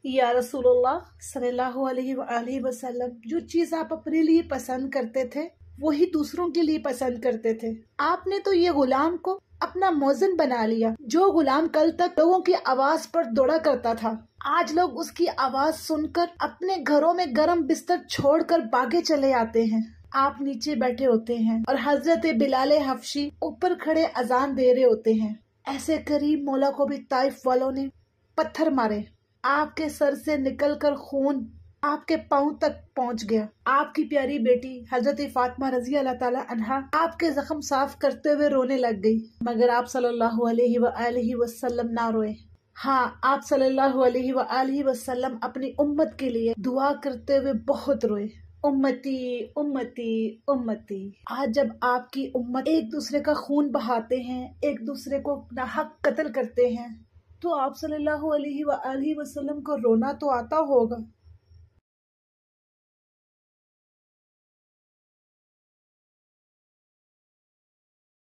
या रसूलुल्लाह सल्लल्लाहु अलैहि वसल्लम, जो चीज आप अपने लिए पसंद करते थे वही दूसरों के लिए पसंद करते थे। आपने तो ये गुलाम को अपना मौजन बना लिया। जो गुलाम कल तक लोगों की आवाज पर दौड़ा करता था, आज लोग उसकी आवाज सुनकर अपने घरों में गर्म बिस्तर छोड़कर भागे चले आते हैं। आप नीचे बैठे होते हैं और हजरत बिलाल हबशी ऊपर खड़े अजान दे रहे होते हैं। ऐसे करीब मौला को भी ताइफ वालों ने पत्थर मारे। आपके सर से निकलकर खून आपके पाँव तक पहुंच गया। आपकी प्यारी बेटी हजरत फातिमा रजी अल्लाह ताला अन्हा आपके जख्म साफ करते हुए रोने लग गई, मगर आप सल्लल्लाहु अलैहि वसल्लम ना रोए। हाँ, आप सल्लल्लाहु अलैहि वसल्लम अपनी उम्मत के लिए दुआ करते हुए बहुत रोए। उम्मती उम्मती उम्मती। आज जब आपकी उम्मत एक दूसरे का खून बहाते हैं, एक दूसरे को नाहक कत्ल करते हैं, तो आप सल्लल्लाहु अलैहि वसल्लम को रोना तो आता होगा।